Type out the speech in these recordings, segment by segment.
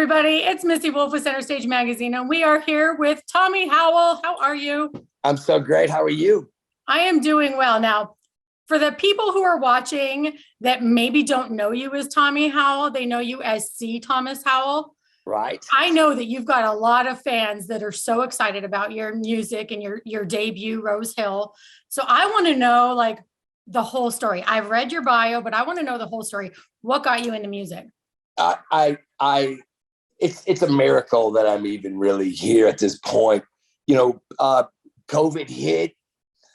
everybody. It's Missy Wolf with Center Stage Magazine, and we are here with Tommy Howell. How are you? I'm so great. How are you? I am doing well. Now, for the people who are watching that maybe don't know you as Tommy Howell, they know you as C Thomas Howell. Right. I know that you've got a lot of fans that are so excited about your music and your debut, Rose Hill. So I want to know like the whole story. I've read your bio, but I want to know the whole story. What got you into music? It's a miracle that I'm even really here at this point. You know, COVID hit.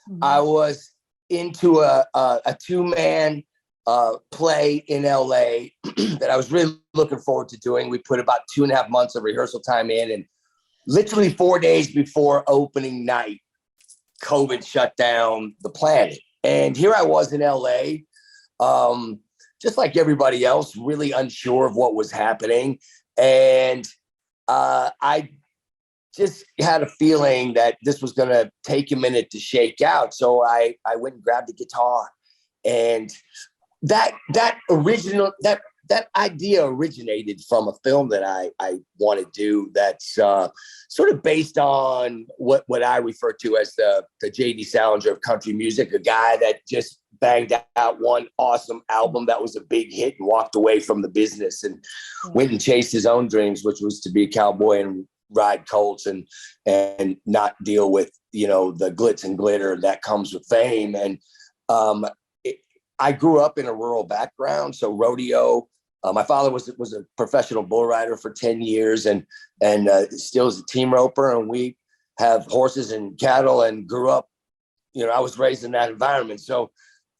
Mm-hmm. I was into a two-man play in LA that I was really looking forward to doing. We put about 2.5 months of rehearsal time in, and literally 4 days before opening night, COVID shut down the planet. And here I was in LA, just like everybody else, really unsure of what was happening. And I just had a feeling that this was going to take a minute to shake out. So I went and grabbed a guitar, and that idea originated from a film that I want to do that's sort of based on what I refer to as the J.D. Salinger of country music, a guy that just banged out one awesome album that was a big hit and walked away from the business and went and chased his own dreams, which was to be a cowboy and ride colts and not deal with, the glitz and glitter that comes with fame. And I grew up in a rural background, so rodeo. My father was a professional bull rider for 10 years and still is a team roper, and we have horses and cattle and grew up, I was raised in that environment. So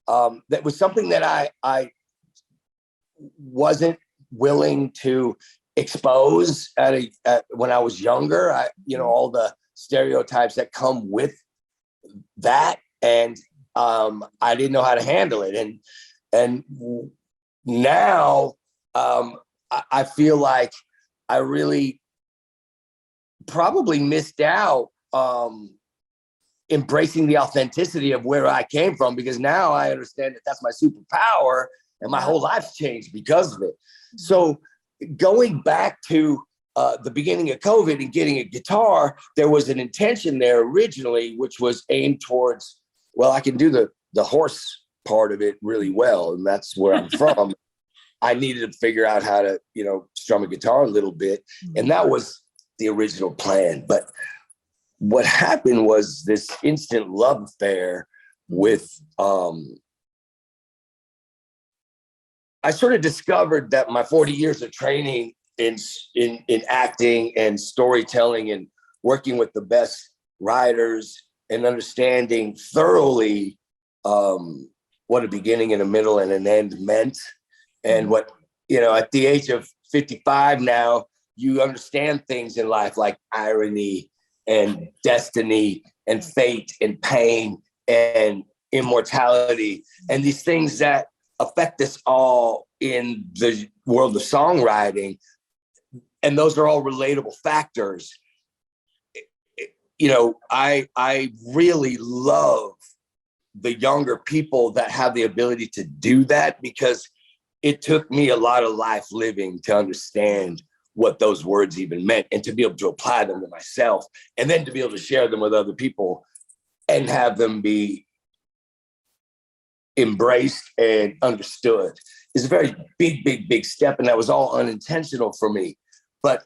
that was something that I wasn't willing to expose when I was younger. All the stereotypes that come with that, and I didn't know how to handle it. And now I feel like I really probably missed out embracing the authenticity of where I came from, because now I understand that that's my superpower, and my whole life's changed because of it. So going back to the beginning of COVID and getting a guitar, there was an intention there originally, which was aimed towards, well, I can do the horse part of it really well, and that's where I'm from. I needed to figure out how to, strum a guitar a little bit, and that was the original plan. But what happened was this instant love affair with, I sort of discovered that my 40 years of training in acting and storytelling and working with the best writers and understanding thoroughly what a beginning and a middle and an end meant. And what, at the age of 55 now, you understand things in life like irony and destiny and fate and pain and immortality, and these things that affect us all in the world of songwriting. And those are all relatable factors. I really love the younger people that have the ability to do that, because it took me a lot of life living to understand what those words even meant, and to be able to apply them to myself, and then to be able to share them with other people and have them be embraced and understood is a very big step. And that was all unintentional for me. But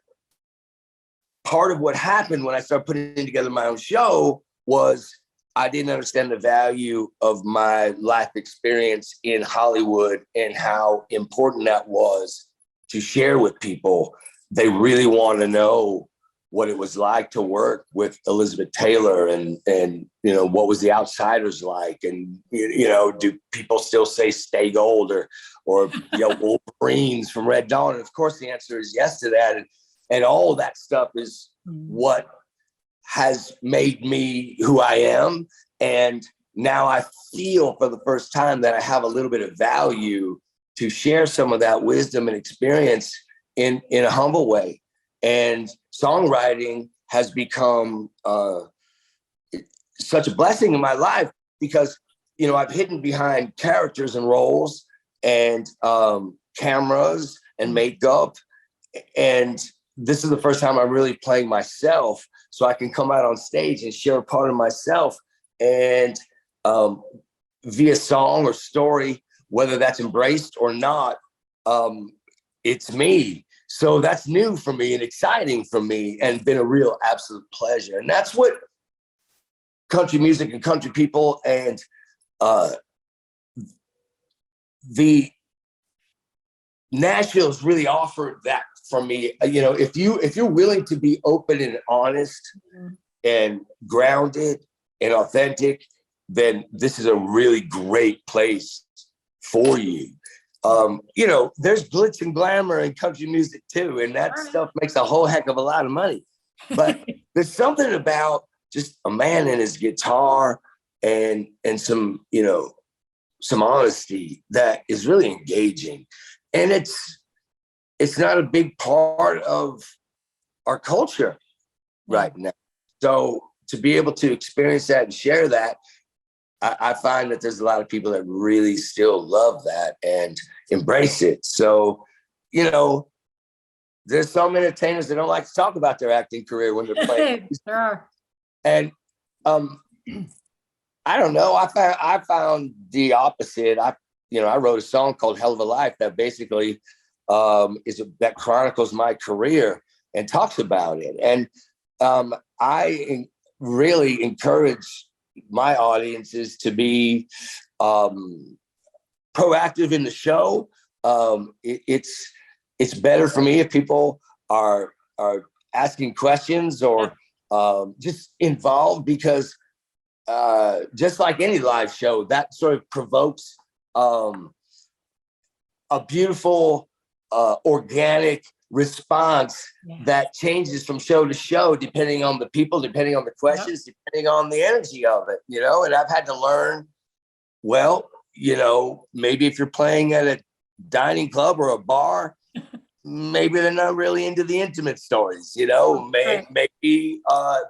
part of what happened when I started putting together my own show was I didn't understand the value of my life experience in Hollywood and how important that was to share with people. They really want to know what it was like to work with Elizabeth Taylor and what was The Outsiders like, and do people still say Stay Gold or Wolverines from Red Dawn? And of course the answer is yes to that, and all that stuff is what has made me who I am. And now I feel for the first time that I have a little bit of value to share some of that wisdom and experience in a humble way. And songwriting has become such a blessing in my life, because, I've hidden behind characters and roles and cameras and makeup And this is the first time I'm really playing myself, so I can come out on stage and share a part of myself. And via song or story, whether that's embraced or not, it's me. So that's new for me and exciting for me and been a real absolute pleasure. And that's what country music and country people and the Nashville's really offered that for me. You know, if you're willing to be open and honest and grounded and authentic, then this is a really great place for you. You know, there's glitz and glamour in country music too, and that stuff makes a whole heck of a lot of money. But there's something about just a man and his guitar and some, you know, some honesty that is really engaging. And it's not a big part of our culture right now. So to be able to experience that and share that, I find that there's a lot of people that really still love that and embrace it. So, you know, there's some entertainers that don't like to talk about their acting career when they're playing. There are. And I don't know. I found the opposite. I wrote a song called "Hell of a Life" that basically that chronicles my career and talks about it. And I really encourage my audiences to be proactive in the show. It's better for me if people are asking questions or just involved, because just like any live show, that sort of provokes a beautiful organic response that changes from show to show, depending on the people, depending on the questions, depending on the energy of it, you know. And I've had to learn, well, you know, maybe if you're playing at a dining club or a bar, maybe they're not really into the intimate stories, you know. Maybe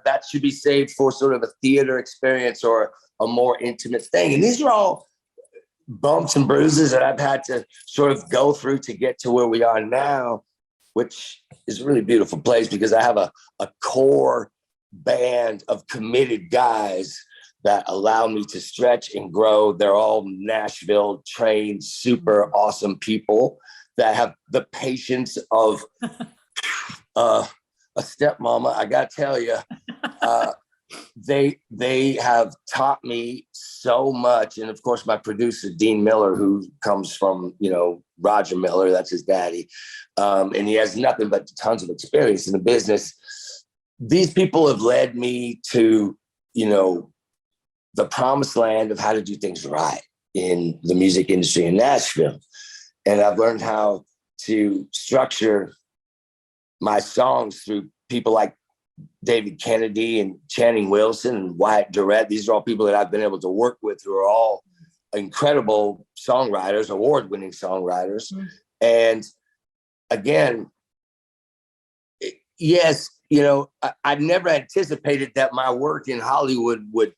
that should be saved for sort of a theater experience or a more intimate thing. And these are all bumps and bruises that I've had to sort of go through to get to where we are now, which is a really beautiful place, because I have a core band of committed guys that allow me to stretch and grow. They're all Nashville trained, super awesome people that have the patience of a stepmama. I gotta tell you, they have taught me so much. And of course, my producer, Dean Miller, who comes from, you know, Roger Miller, that's his daddy. And he has nothing but tons of experience in the business. These people have led me to, you know, the promised land of how to do things right in the music industry in Nashville. And I've learned how to structure my songs through people like David Kennedy and Channing Wilson and Wyatt Durrett. These are all people that I've been able to work with who are all incredible songwriters, award-winning songwriters. And again, yes, you know, I never anticipated that my work in Hollywood would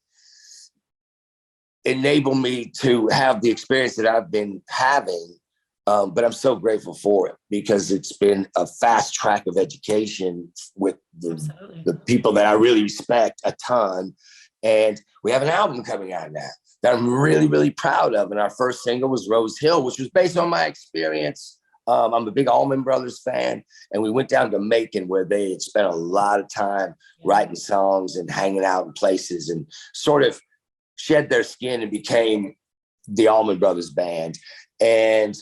enable me to have the experience that I've been having. But I'm so grateful for it, because it's been a fast track of education with the people that I really respect a ton. And we have an album coming out now that I'm really, really proud of. And our first single was Rose Hill, which was based on my experience. I'm a big Allman Brothers fan. And we went down to Macon, where they had spent a lot of time writing songs and hanging out in places, and sort of shed their skin and became the Allman Brothers band. And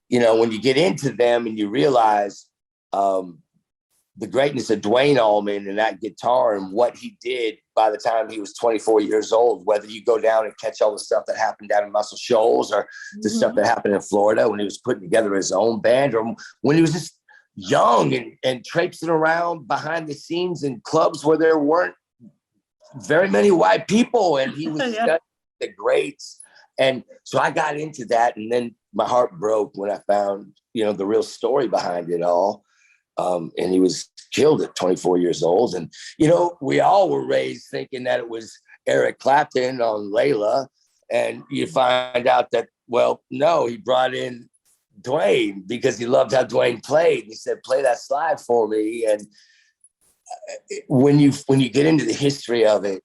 you know, when you get into them and you realize the greatness of Dwayne Allman and that guitar and what he did by the time he was 24 years old, whether you go down and catch all the stuff that happened down in Muscle Shoals or the stuff that happened in Florida when he was putting together his own band, or when he was just young and traipsing around behind the scenes in clubs where there weren't very many white people, and he was studying the greats. And so I got into that, and then my heart broke when I found, you know, the real story behind it all. And he was killed at 24 years old. And, you know, we all were raised thinking that it was Eric Clapton on Layla. And you find out that, well, no, he brought in Dwayne because he loved how Dwayne played. He said, "Play that slide for me." And when you get into the history of it,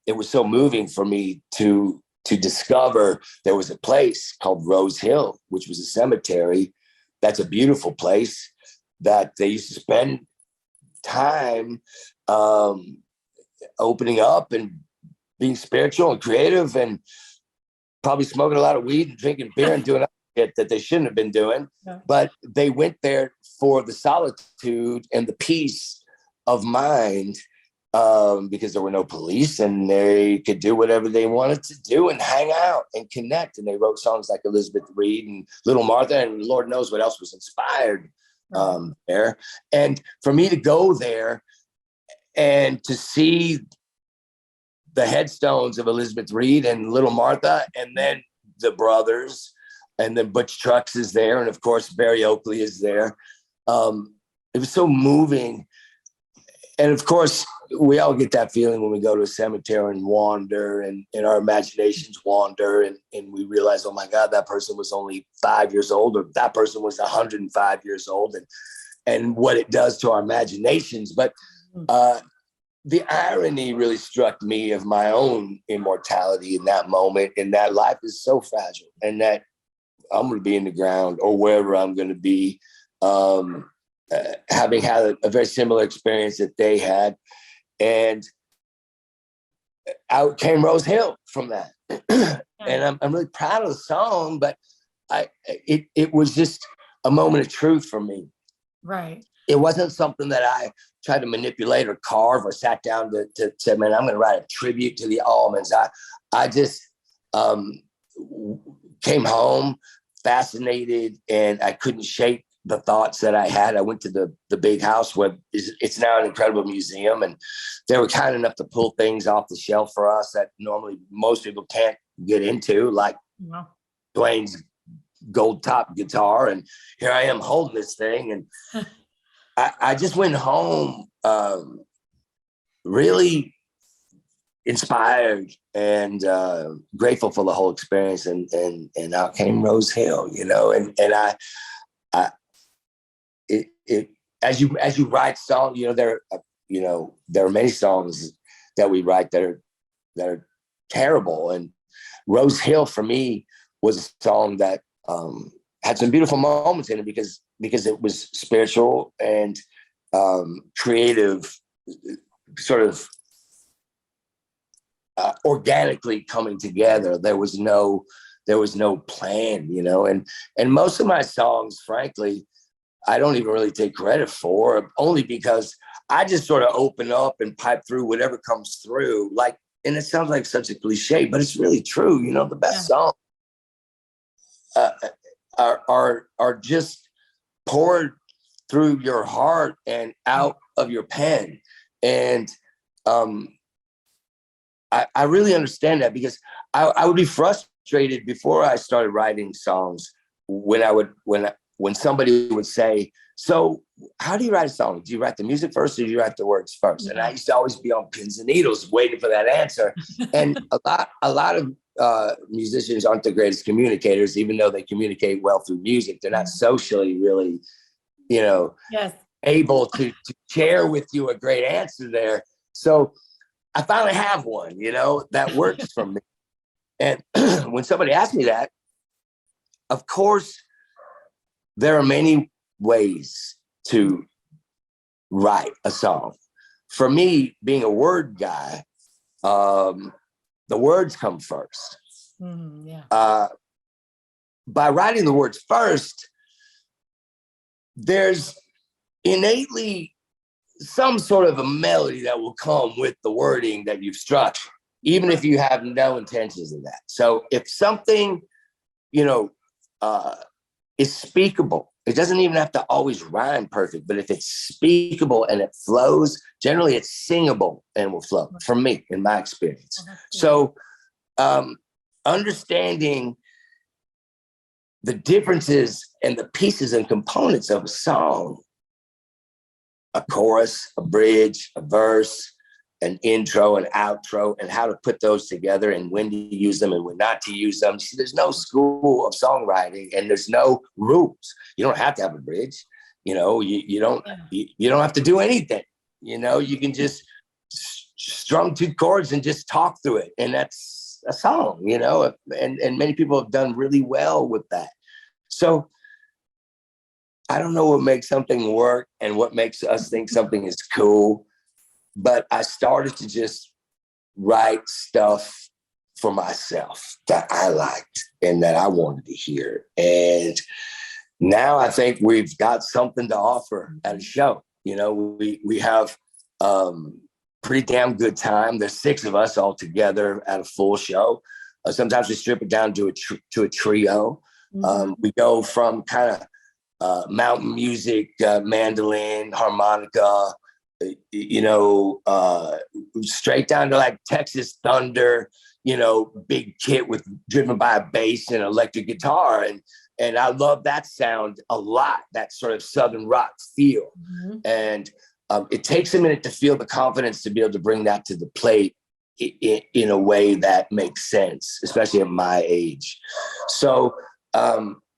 it was so moving for me to discover there was a place called Rose Hill, which was a cemetery. That's a beautiful place that they used to spend time opening up and being spiritual and creative, and probably smoking a lot of weed and drinking beer and doing shit that they shouldn't have been doing. Yeah. But they went there for the solitude and the peace of mind, because there were no police and they could do whatever they wanted to do and hang out and connect. And they wrote songs like Elizabeth Reed and Little Martha, and Lord knows what else was inspired there. And for me to go there and to see the headstones of Elizabeth Reed and Little Martha, and then the brothers, and then Butch Trucks is there, and of course Barry Oakley is there. It was so moving. And of course, we all get that feeling when we go to a cemetery and wander, and our imaginations wander, and we realize, oh my God, that person was only 5 years old, or that person was 105 years old, and what it does to our imaginations. But the irony really struck me of my own immortality in that moment, and that life is so fragile, and that I'm going to be in the ground or wherever I'm going to be, having had a very similar experience that they had. And out came Rose Hill from that. And I'm really proud of the song, but it was just a moment of truth for me. Right. It wasn't something that I tried to manipulate or carve or sat down to say, man, I'm going to write a tribute to the Allmans. I just came home fascinated, and I couldn't shake the thoughts that I had. I went to the big house where it's now an incredible museum, and they were kind enough to pull things off the shelf for us that normally most people can't get into, like Dwayne's gold top guitar. And here I am holding this thing, and I just went home really inspired and grateful for the whole experience, and out came Rose Hill, and as you write songs, there are many songs that we write that are terrible, and Rose Hill for me was a song that had some beautiful moments in it because it was spiritual and creative, sort of organically coming together. There was no plan, and most of my songs, frankly, I don't even really take credit for, only because I just sort of open up and pipe through whatever comes through. And it sounds like such a cliche, but it's really true. The best songs are just poured through your heart and out of your pen. And I really understand that, because I would be frustrated before I started writing songs when somebody would say, so how do you write a song? Do you write the music first, or do you write the words first? And I used to always be on pins and needles waiting for that answer. And a lot of musicians aren't the greatest communicators, even though they communicate well through music. They're not socially really, able to share with you a great answer there. So I finally have one, that works for me. And when somebody asks me that, of course, there are many ways to write a song. For me, being a word guy, the words come first. By writing the words first, there's innately some sort of a melody that will come with the wording that you've struck, even if you have no intentions of that. So if something, is speakable, it doesn't even have to always rhyme perfect, but if it's speakable and it flows, generally it's singable and will flow, for me, in my experience. So understanding the differences and the pieces and components of a song, a chorus, a bridge, a verse, an intro and outro and how to put those together and when to use them and when not to use them. See, there's no school of songwriting and there's no rules. You don't have to have a bridge. You know, you don't have to do anything. You know, you can just strum 2 chords and just talk through it. And that's a song, you know, and many people have done really well with that. So I don't know what makes something work and what makes us think something is cool, but I started to just write stuff for myself that I liked and that I wanted to hear. And now I think we've got something to offer at a show. You know, we have pretty damn good time. There's 6 of us all together at a full show. Sometimes we strip it down to a trio. We go from kind of mountain music, mandolin, harmonica, you know, straight down to like Texas Thunder, you know, big kit with driven by a bass and electric guitar. And I love that sound a lot, that sort of Southern rock feel. And it takes a minute to feel the confidence to be able to bring that to the plate in a way that makes sense, especially at my age. So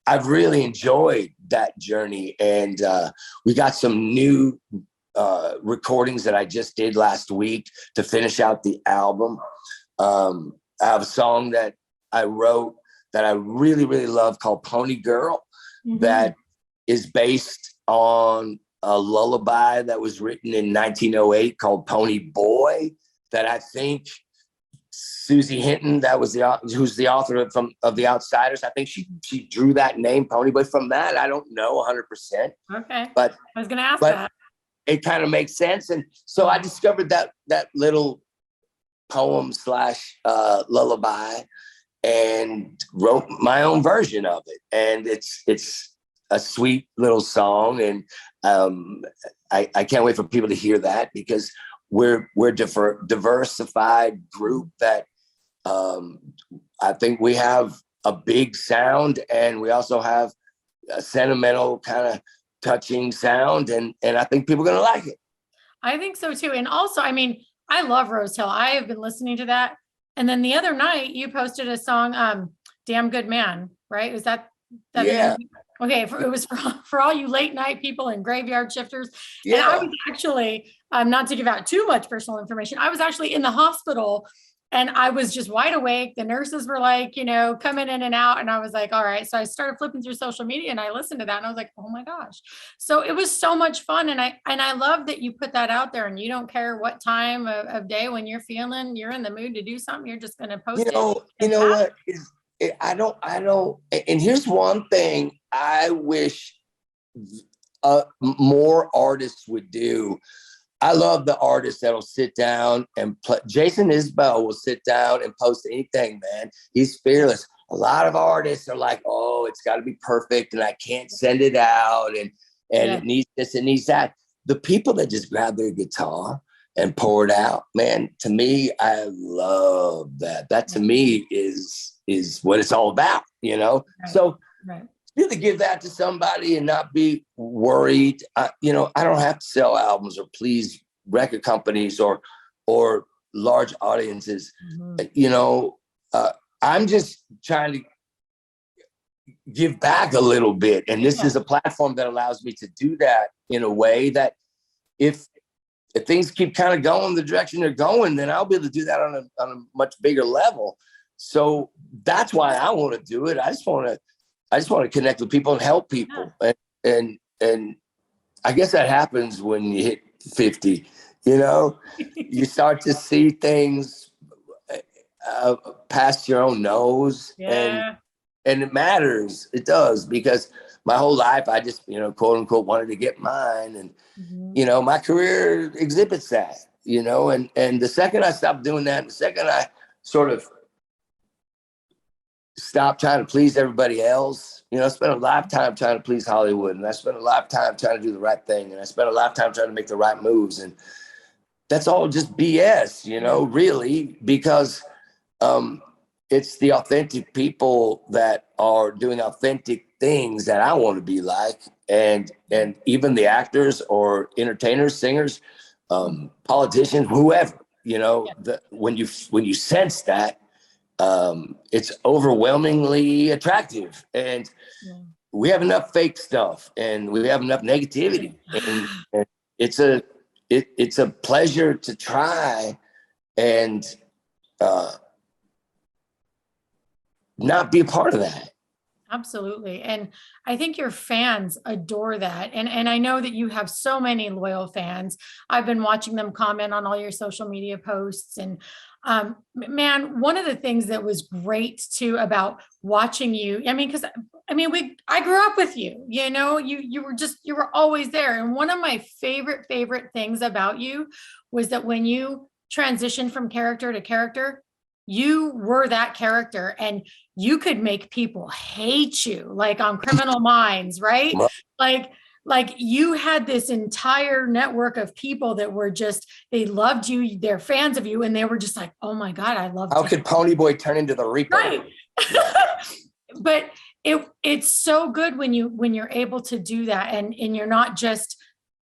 I've really enjoyed that journey. And we got some new recordings that I just did last week to finish out the album. I have a song that I wrote that I really, really love called Pony Girl, that is based on a lullaby that was written in 1908 called Pony Boy, that I think Susie Hinton, who's the author of The Outsiders, I think she drew that name Pony Boy from that. I don't know 100%. Okay. But I was going to ask that. It kind of makes sense. And so I discovered that little poem / lullaby and wrote my own version of it. And it's a sweet little song. And I can't wait for people to hear that, because we're diversified group that I think we have a big sound, and we also have a sentimental kind of touching sound, and I think people are gonna like it. I think so too. And also, I mean, I love Rose Hill. I have been listening to that. And then the other night you posted a song, Damn Good Man, right? Was that Yeah. Okay, it was for all you late night people and graveyard shifters. Yeah. And I was actually, not to give out too much personal information, I was actually in the hospital and I was just wide awake. The nurses were like, you know, coming in and out. And I was like, all right. So I started flipping through social media and I listened to that and I was like, oh my gosh. So it was so much fun. And I love that you put that out there and you don't care what time of day when you're feeling, you're in the mood to do something, you're just going to post it. You know what? I don't, and here's one thing I wish more artists would do. I love the artists that'll sit down and play. Jason Isbell will sit down and post anything, man. He's fearless. A lot of artists are like, oh, it's got to be perfect and I can't send it out. And it needs this, it needs that. The people that just grab their guitar and pour it out, man, to me, I love that. That to me is what it's all about, you know? Right. So really give that to somebody and not be worried. You know, I don't have to sell albums or please record companies or large audiences. You know, I'm just trying to give back a little bit. And this is a platform that allows me to do that in a way that if things keep kind of going the direction they're going, then I'll be able to do that on a much bigger level. So that's why I want to do it. I just want to connect with people and help people. And I guess that happens when you hit 50, you know, you start to see things past your own nose. And it matters. It does, because my whole life, I just, you know, quote unquote, wanted to get mine. And, you know, my career exhibits that, you know, and the second I stopped doing that, the second I sort of stop trying to please everybody else. You know, I spent a lifetime trying to please Hollywood, and I spent a lifetime trying to do the right thing, and I spent a lifetime trying to make the right moves. And that's all just BS, you know, really, because it's the authentic people that are doing authentic things that I want to be like. And even the actors or entertainers, singers, politicians, whoever, you know, when you sense that, it's overwhelmingly attractive, and we have enough fake stuff, and we have enough negativity, and it's a pleasure to try and not be a part of that. Absolutely. And I think your fans adore that. And I know that you have so many loyal fans. I've been watching them comment on all your social media posts. And man, one of the things that was great too about watching you, I mean, I grew up with you, you know, you were always there. And one of my favorite things about you was that when you transitioned from character to character, you were that character, and you could make people hate you, like on Criminal Minds, right? Like you had this entire network of people that were just, they loved you, they're fans of you, and they were just like, oh my God, I love How could Ponyboy turn into the Reaper? Right. But it's so good when you're able to do that, and you're not just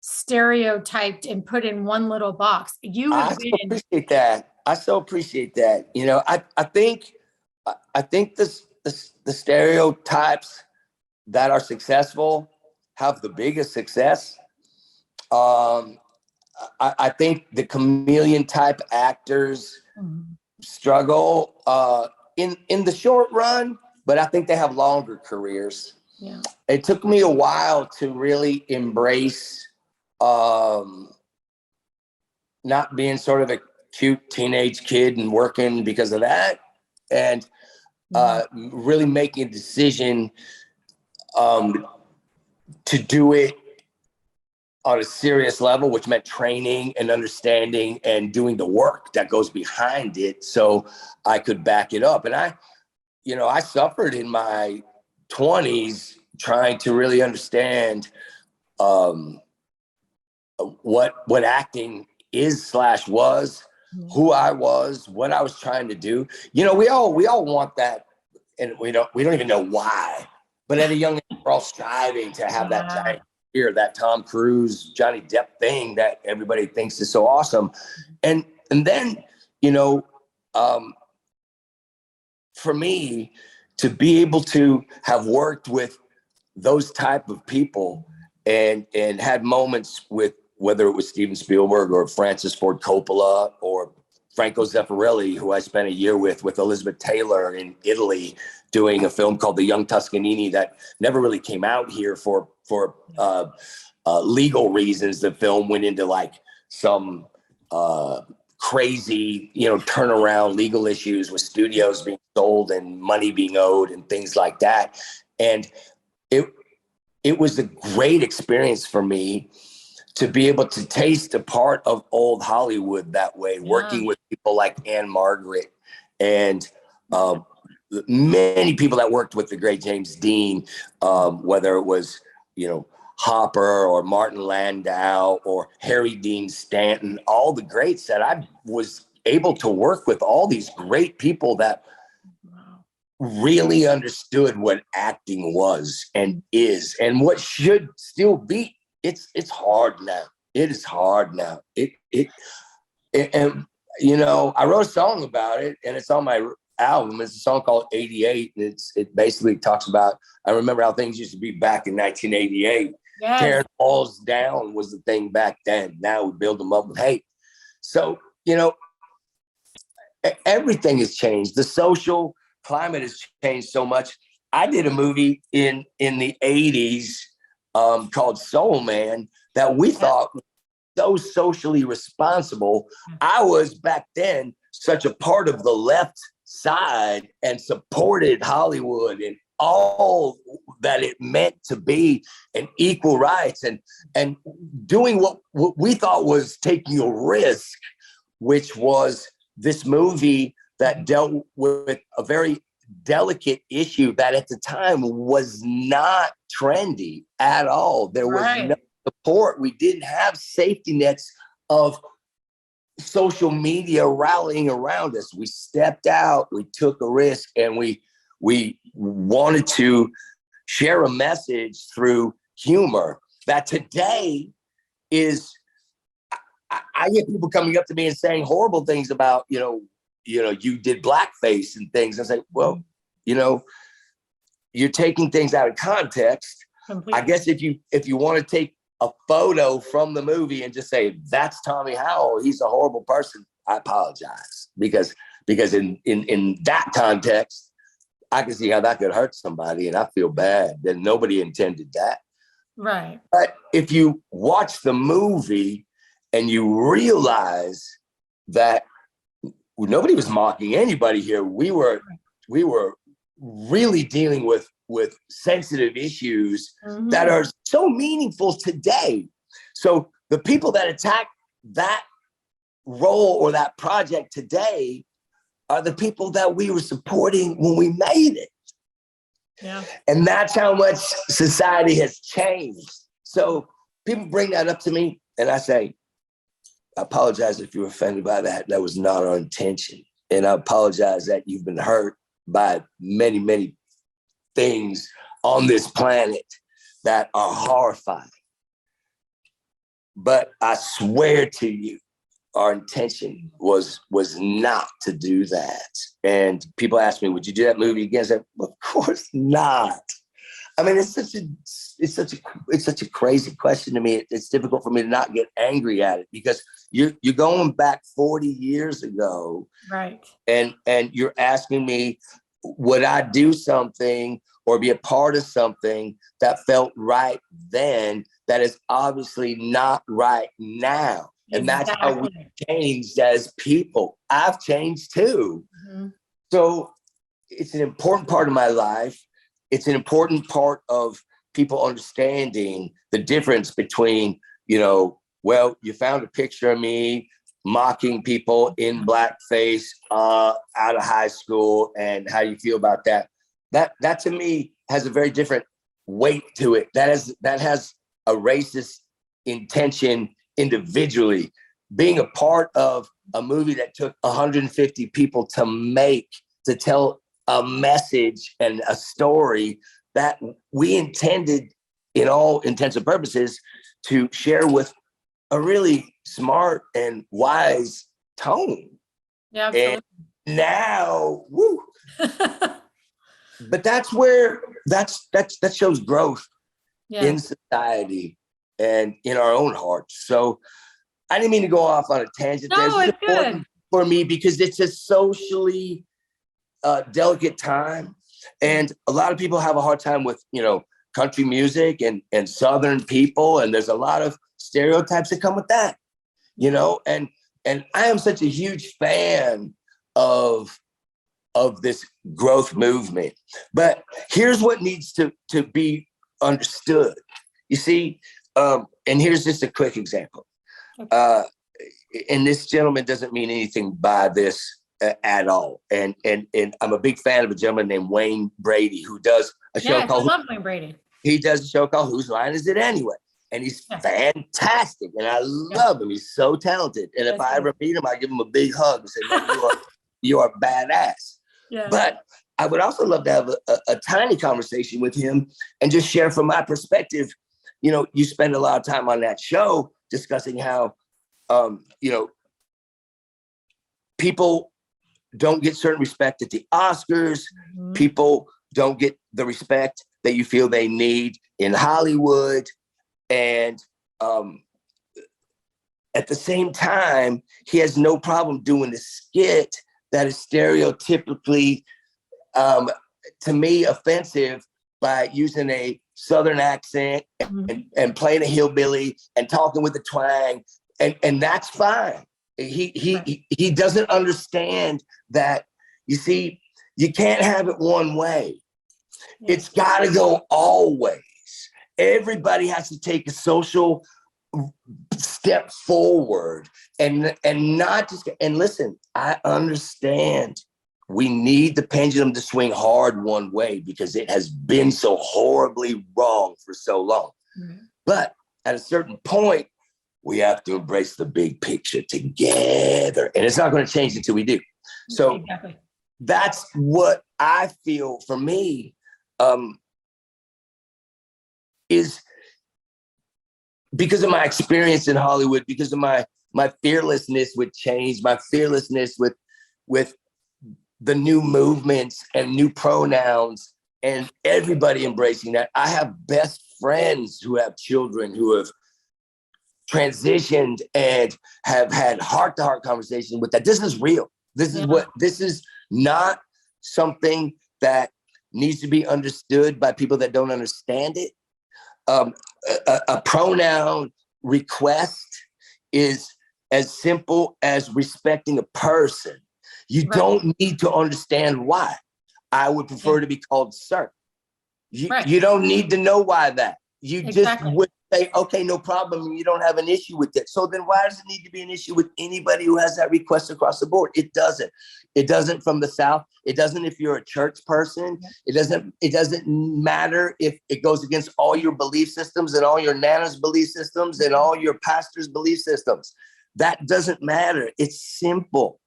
stereotyped and put in one little box. Appreciate that. I so appreciate that. You know, I think the stereotypes that are successful have the biggest success. I think the chameleon type actors struggle in the short run, but I think they have longer careers. Yeah. It took me a while to really embrace not being sort of a cute teenage kid and working because of that, and really making a decision to do it on a serious level, which meant training and understanding and doing the work that goes behind it so I could back it up. And I suffered in my 20s trying to really understand what acting is / was, who I was, what I was trying to do. You know, we all want that, and we don't even know why. But at a young age, we're all striving to have that giant career, that Tom Cruise, Johnny Depp thing that everybody thinks is so awesome. And then, you know, for me to be able to have worked with those type of people and had moments with, whether it was Steven Spielberg or Francis Ford Coppola or Franco Zeffirelli, who I spent a year with Elizabeth Taylor in Italy, doing a film called The Young Toscanini that never really came out here for legal reasons. The film went into like some crazy, turnaround legal issues with studios being sold and money being owed and things like that. And it was a great experience for me to be able to taste a part of old Hollywood that way, working with people like Anne Margaret and many people that worked with the great James Dean, whether it was, Hopper or Martin Landau or Harry Dean Stanton, all the greats that I was able to work with, all these great people that really understood what acting was and is and what should still be. It's hard now. It is hard now. And I wrote a song about it, and it's on my album. It's a song called 88, and it basically talks about, I remember how things used to be back in 1988. Yes. Tearing walls down was the thing back then. Now we build them up with hate. So, everything has changed. The social climate has changed so much. I did a movie in the 80s called Soul Man that we thought was so socially responsible. I was back then such a part of the left side and supported Hollywood and all that it meant to be and equal rights and doing what we thought was taking a risk, which was this movie that dealt with a very delicate issue that at the time was not trendy at all. There was no support. We didn't have safety nets of social media rallying around us. We stepped out, we took a risk, and we wanted to share a message through humor that today is, I get people coming up to me and saying horrible things about, you did blackface and things. I say, well, you're taking things out of context. Completely. I guess if you want to take a photo from the movie and just say, that's Tommy Howell, he's a horrible person, I apologize. Because in that context, I can see how that could hurt somebody, and I feel bad that nobody intended that. Right. But if you watch the movie and you realize that nobody was mocking anybody here, we were really dealing with sensitive issues that are so meaningful today. So the people that attack that role or that project today are the people that we were supporting when we made it. Yeah. And that's how much society has changed. So people bring that up to me and I say, I apologize if you're offended by that. That was not our intention. And I apologize that you've been hurt by many, many things on this planet that are horrifying. But I swear to you, our intention was not to do that. And people ask me, would you do that movie again? I said, of course not. I mean, it's such a crazy question to me. It's difficult for me to not get angry at it because you're going back 40 years ago. Right. And you're asking me, would I do something or be a part of something that felt right then that is obviously not right now? And that's how we changed as people. I've changed too. So it's an important part of my life. It's an important part of people understanding the difference between, well, you found a picture of me mocking people in blackface out of high school and how you feel about that. That to me has a very different weight to it. That has a racist intention individually. Being a part of a movie that took 150 people to tell a message and a story that we intended, in all intents and purposes, to share with a really smart and wise tone. Yeah, absolutely. And now, woo. But that's where that shows growth in society and in our own hearts. So I didn't mean to go off on a tangent. No, it's important for me because it's a socially delicate time. And a lot of people have a hard time with, country music and Southern people. And there's a lot of stereotypes that come with that, and I am such a huge fan of this growth movement. But here's what needs to be understood. You see, and here's just a quick example. And this gentleman doesn't mean anything by this at all. And I'm a big fan of a gentleman named Wayne Brady who does a show called. I love Wayne Brady. He does a show called Whose Line Is It Anyway? And he's fantastic. And I love him. He's so talented. And if I ever meet him, I give him a big hug and say, man, you are badass. Yeah. But I would also love to have a tiny conversation with him and just share from my perspective. You spend a lot of time on that show discussing how, people don't get certain respect at the Oscars. Mm-hmm. People don't get the respect that you feel they need in Hollywood. And at the same time, he has no problem doing a skit that is stereotypically, to me, offensive by using a Southern accent and playing a hillbilly and talking with a twang. And that's fine. He doesn't understand that, you see, you can't have it one way. Yeah. It's got to go all ways. Everybody has to take a social step forward and not just, and listen, I understand we need the pendulum to swing hard one way because it has been so horribly wrong for so long. Mm-hmm. But at a certain point, we have to embrace the big picture together. And it's not going to change until we do. So that's what I feel for me is because of my experience in Hollywood, because of my my fearlessness with change, my fearlessness with the new movements and new pronouns and everybody embracing that. I have best friends who have children who have transitioned and have had heart-to-heart conversations with that. This is real. This is not something that needs to be understood by people that don't understand it. A pronoun request is as simple as respecting a person. You don't need to understand why. I would prefer to be called sir. You don't need to know why that. You just would say, okay, no problem. You don't have an issue with it. So then why does it need to be an issue with anybody who has that request across the board? It doesn't. It doesn't from the South. It doesn't if you're a church person. It doesn't matter if it goes against all your belief systems and all your nana's belief systems and all your pastor's belief systems. That doesn't matter. It's simple.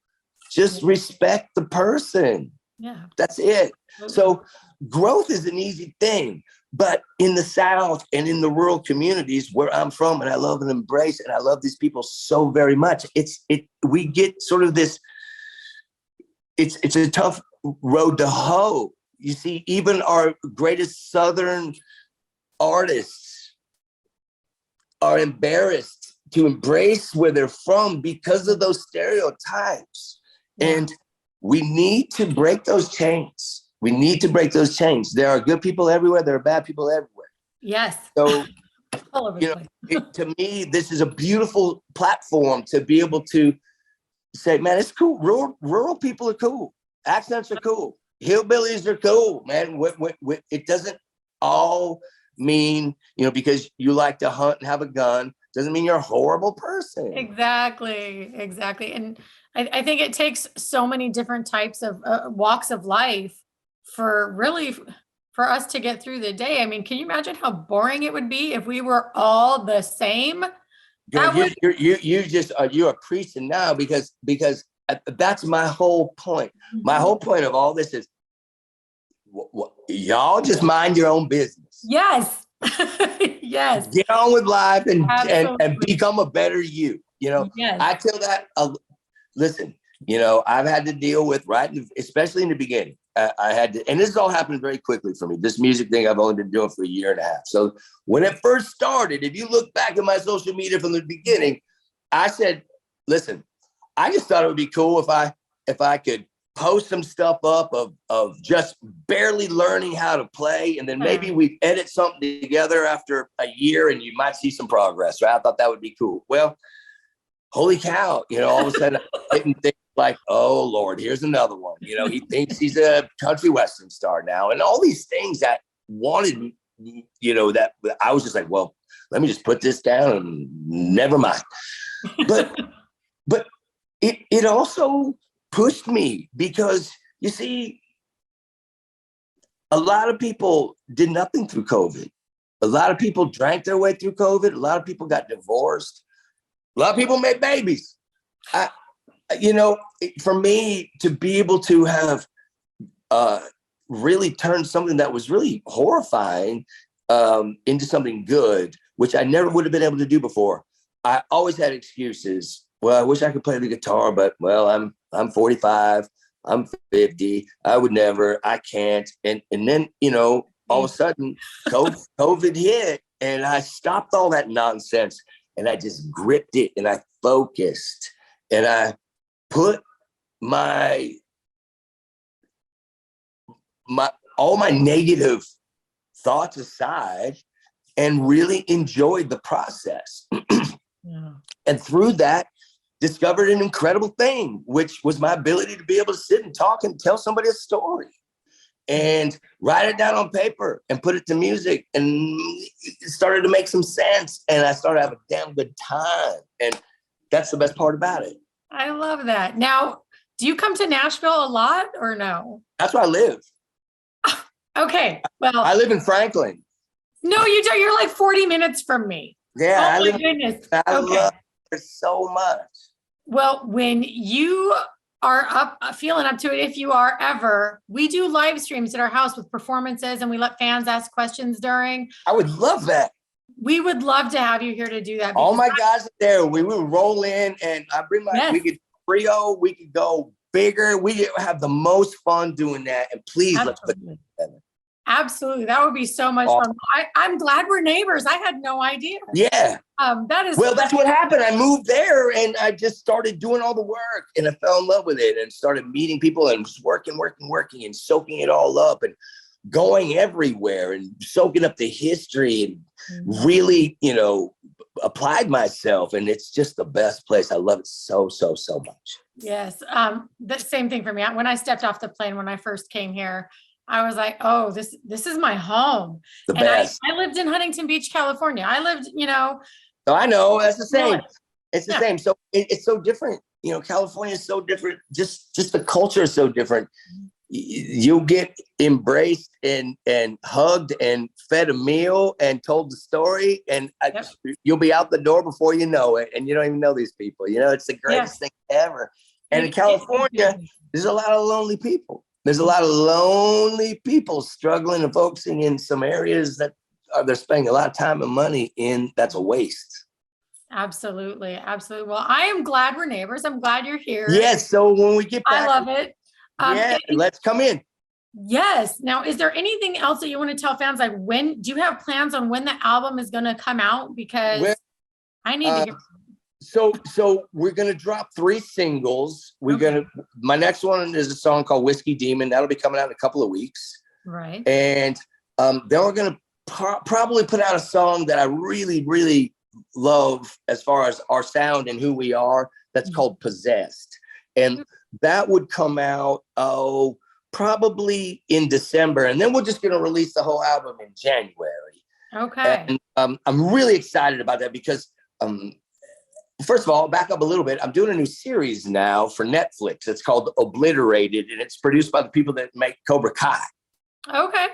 Just respect the person. Yeah. That's it. So growth is an easy thing. But in the South and in the rural communities where I'm from, and I love and embrace, and I love these people so very much, we get sort of this, it's a tough road to hoe. You see, even our greatest Southern artists are embarrassed to embrace where they're from because of those stereotypes. And we need to break those chains. We need to break those chains. There are good people everywhere. There are bad people everywhere. Yes. So, to me, this is a beautiful platform to be able to say, man, it's cool. Rural people are cool. Accents are cool. Hillbillies are cool, man. It doesn't all mean, because you like to hunt and have a gun, doesn't mean you're a horrible person. Exactly. And I think it takes so many different types of walks of life for us to get through the day. I mean, can you imagine how boring it would be if we were all the same? Girl, you're preaching now because that's my whole point. My whole point of all this is y'all just mind your own business. Yes. Yes. Get on with life and become a better you. Yes. I tell that. Listen, I've had to deal with especially in the beginning. I had to, and this has all happened very quickly for me. This music thing I've only been doing for a year and a half. So when it first started, if you look back at my social media from the beginning, I said, listen, I just thought it would be cool if I could post some stuff up of just barely learning how to play, and then maybe we edit something together after a year and you might see some progress, right? I thought that would be cool. Well, holy cow, all of a sudden I didn't think like, oh Lord, here's another one. He thinks he's a country western star now, and all these things that wanted, that I was just like, well, let me just put this down and never mind. But it also pushed me because you see, a lot of people did nothing through COVID. A lot of people drank their way through COVID. A lot of people got divorced. A lot of people made babies. For me to be able to have really turned something that was really horrifying into something good, which I never would have been able to do before. I always had excuses. Well, I wish I could play the guitar, but I'm 45, I'm 50. I would never, I can't. And then, all of a sudden COVID hit and I stopped all that nonsense. And I just gripped it and I focused and I put all my negative thoughts aside and really enjoyed the process. And through that, discovered an incredible thing, which was my ability to be able to sit and talk and tell somebody a story and write it down on paper and put it to music, and it started to make some sense, and I started having a damn good time, and that's the best part about it. I love that. Now, do you come to Nashville a lot or no? That's where I live. Okay, well, I live in Franklin. No, you don't. You're like 40 minutes from me. Yeah, oh my goodness. I love it so much. Well, when you are feeling up to it, if you are ever, we do live streams at our house with performances, and we let fans ask questions during. I would love that. we would love to have you here to do that. All my guys are there. We would roll in and I bring my, we could trio, we could go bigger. We have the most fun doing that. And please, let's put it together. Absolutely. That would be so much fun. I'm glad we're neighbors. I had no idea. Yeah. That is well, that's what happened. I moved there and I just started doing all the work and I fell in love with it and started meeting people and just working and soaking it all up and going everywhere and soaking up the history and really, you know, applied myself. And it's just the best place. I love it so, so, so much. Yes. The same thing for me. When I stepped off the plane, when I first came here, I was like, oh, this is my home. The best. I lived in Huntington Beach, California. I lived, you know. So I know that's the same. It's the same. So it's so different. You know, California is so different. Just the culture is so different. You'll get embraced and hugged and fed a meal and told the story and you'll be out the door before you know it. And you don't even know these people. You know, it's the greatest thing ever. And in California, there's a lot of lonely people. There's a lot of lonely people struggling and focusing in some areas that they're spending a lot of time and money in. That's a waste. Absolutely. Absolutely. Well, I am glad we're neighbors. I'm glad you're here. Yes. So when we get back. I love it. Let's come in. Yes. Now, is there anything else that you want to tell fans? Like when, do you have plans on when the album is going to come out? Because I need to hear. So we're going to drop 3 singles. My next one is a song called Whiskey Demon. That'll be coming out in a couple of weeks. Right. And then we're going to probably put out a song that I really, really love as far as our sound and who we are. That's called Possessed. And that would come out, probably in December. And then we're just going to release the whole album in January. Okay. And I'm really excited about that because, first of all, back up a little bit. I'm doing a new series now for Netflix. It's called Obliterated, and it's produced by the people that make Cobra Kai. Okay.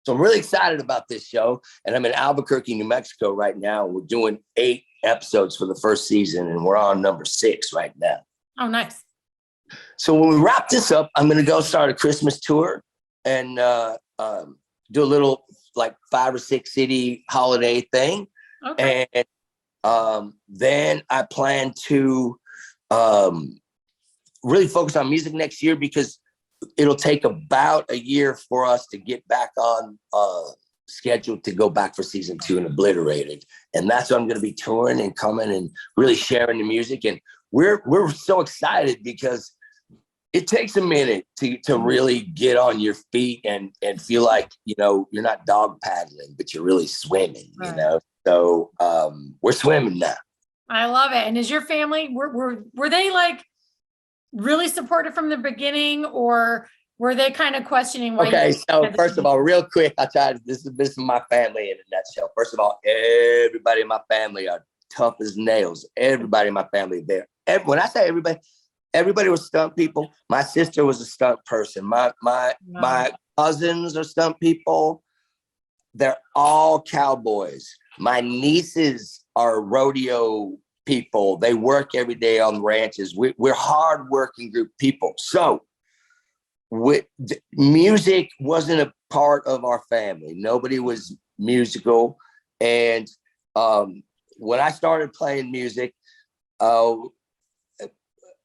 So I'm really excited about this show. And I'm in Albuquerque, New Mexico right now. We're doing 8 episodes for the first season, and we're on number 6 right now. Oh, nice. So when we wrap this up, I'm going to go start a Christmas tour and do a little like 5 or 6 city holiday thing. Okay. And then I plan to really focus on music next year because it'll take about a year for us to get back on schedule to go back for season 2 and Obliterated. And that's what I'm going to be touring and coming and really sharing the music. And we're so excited because it takes a minute to really get on your feet and feel like, you know, you're not dog paddling, but you're really swimming, you know? So we're swimming now. I love it. And is your family, were they like really supportive from the beginning or were they kind of questioning why? Okay, so first of all, real quick, this is my family in a nutshell. First of all, everybody in my family are tough as nails. Everybody in my family there. When I say everybody was stunt people. My sister was a stunt person. My cousins are stunt people. They're all cowboys. My nieces are rodeo people. They work every day on ranches. We're hardworking group people. So music wasn't a part of our family. Nobody was musical. And when I started playing music,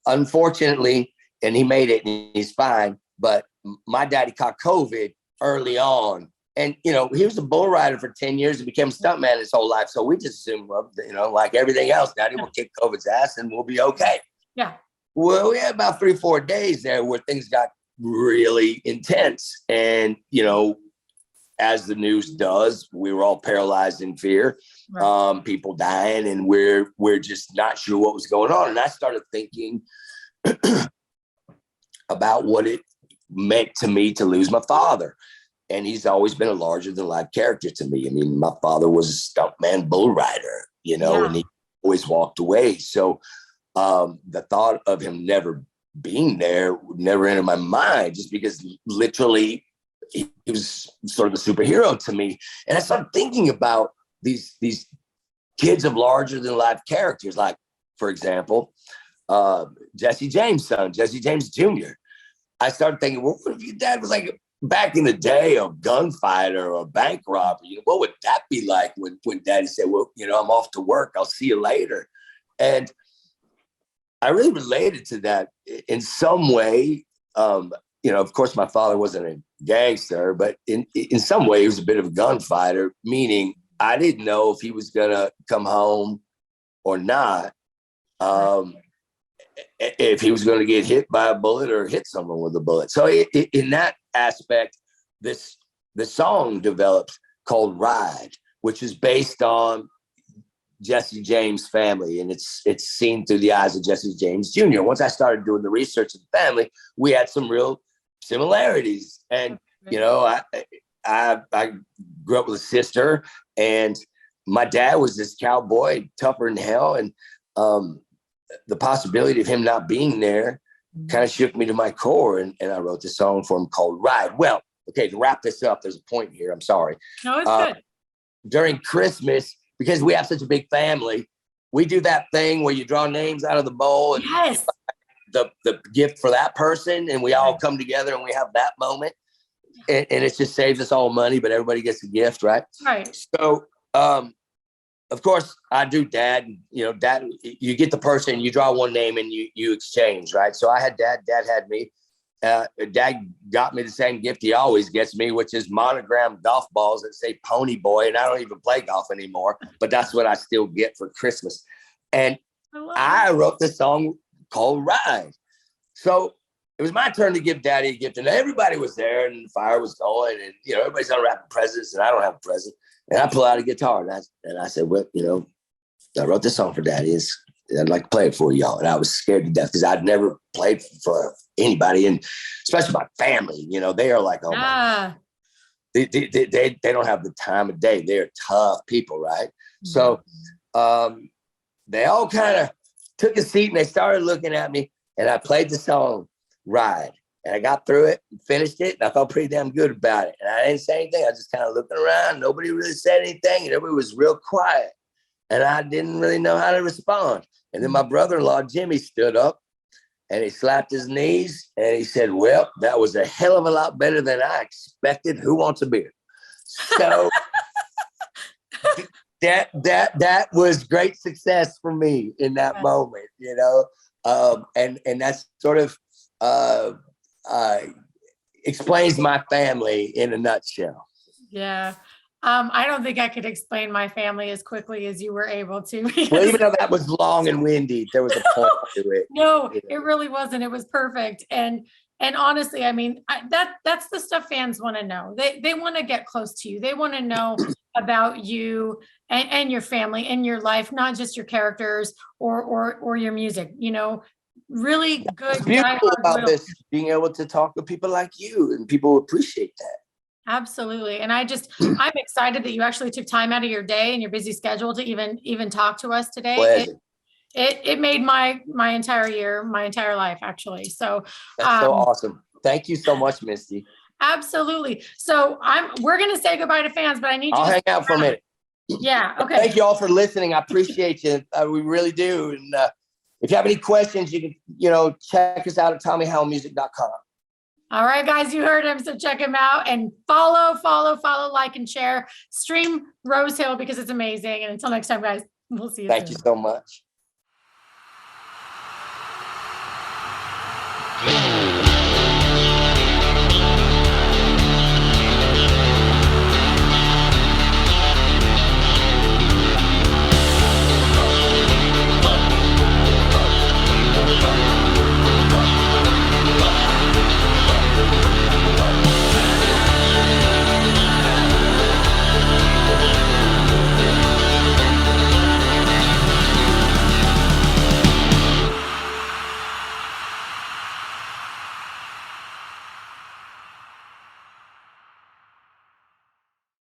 unfortunately, and he made it and he's fine, but my daddy caught COVID early on. And, you know, he was a bull rider for 10 years and became a stuntman his whole life. So we just assumed, well, you know, like everything else, daddy will kick COVID's ass and we'll be okay. Yeah. Well, we had about 3-4 days there where things got really intense. And, you know, as the news does, we were all paralyzed in fear, people dying, and we're just not sure what was going on. And I started thinking about what it meant to me to lose my father. And he's always been a larger than life character to me. I mean, my father was a stuntman bull rider, you know, and he always walked away. So the thought of him never being there would never enter my mind, just because literally he was sort of a superhero to me. And I started thinking about these kids of larger than life characters, like, for example, Jesse James' son, Jesse James Jr. I started thinking, well, what if your dad was like back in the day, a gunfighter or a bank robber, what would that be like when Daddy said, well, I'm off to work. I'll see you later. And I really related to that in some way. Of course, my father wasn't a gangster, but in some way, he was a bit of a gunfighter, meaning I didn't know if he was going to come home or not, if he was going to get hit by a bullet or hit someone with a bullet. So in that aspect, the song develops called Ride, which is based on Jesse James' family, and it's seen through the eyes of Jesse James Jr. Once I started doing the research of the family, we had some real similarities. And I grew up with a sister, and my dad was this cowboy, tougher than hell, and the possibility of him not being there kind of shook me to my core, and I wrote this song for him called Ride. Well, okay, to wrap this up, there's a point here. I'm sorry. No, it's good. During Christmas, because we have such a big family, we do that thing where you draw names out of the bowl and yes. the gift for that person, and we all come together and we have that moment, and it just saves us all money, but everybody gets a gift, right? Right. So of course I do Dad. Dad, you get the person, you draw one name, and you exchange, right? So I had Dad had me. Dad got me the same gift he always gets me, which is monogrammed golf balls that say Pony Boy, and I don't even play golf anymore, but that's what I still get for Christmas. And I wrote this song called Ride. So it was my turn to give Daddy a gift, and everybody was there, and the fire was going, and everybody's unwrapping presents, and I don't have a present. And I pull out a guitar, and I said, well, I wrote this song for Daddy. I'd like to play it for y'all. And I was scared to death because I'd never played for anybody, and especially my family. They are like, oh my, they don't have the time of day. They're tough people, right? Mm-hmm. So they all kind of took a seat and they started looking at me, and I played the song Ride. And I got through it and finished it, and I felt pretty damn good about it. And I didn't say anything. I was just kind of looking around. Nobody really said anything, and everybody was real quiet. And I didn't really know how to respond. And then my brother-in-law, Jimmy, stood up, and he slapped his knees, and he said, well, that was a hell of a lot better than I expected. Who wants a beer? So that was great success for me in that moment, and that's sort of explains my family in a nutshell. Yeah. I don't think I could explain my family as quickly as you were able to. Well, even though that was long and windy, there was a point to it. No, it really wasn't. It was perfect. And honestly, I mean, that's the stuff fans want to know. They want to get close to you. They want to know about you and your family and your life, not just your characters or your music, really good. What's beautiful about this, being able to talk to people like you, and people appreciate that. Absolutely. And I'm excited that you actually took time out of your day and your busy schedule to even talk to us today. It made my entire year, my entire life, actually. So that's so awesome. Thank you so much, Misty. Absolutely. So we're going to say goodbye to fans, but I need you to hang out for a minute. Yeah. Okay. Thank you all for listening. I appreciate you. We really do. And if you have any questions, you can, check us out at TommyHowellMusic.com. All right, guys, you heard him. So check him out and follow, like, and share. Stream Rose Hill because it's amazing. And until next time, guys, we'll see you soon. Thank you so much.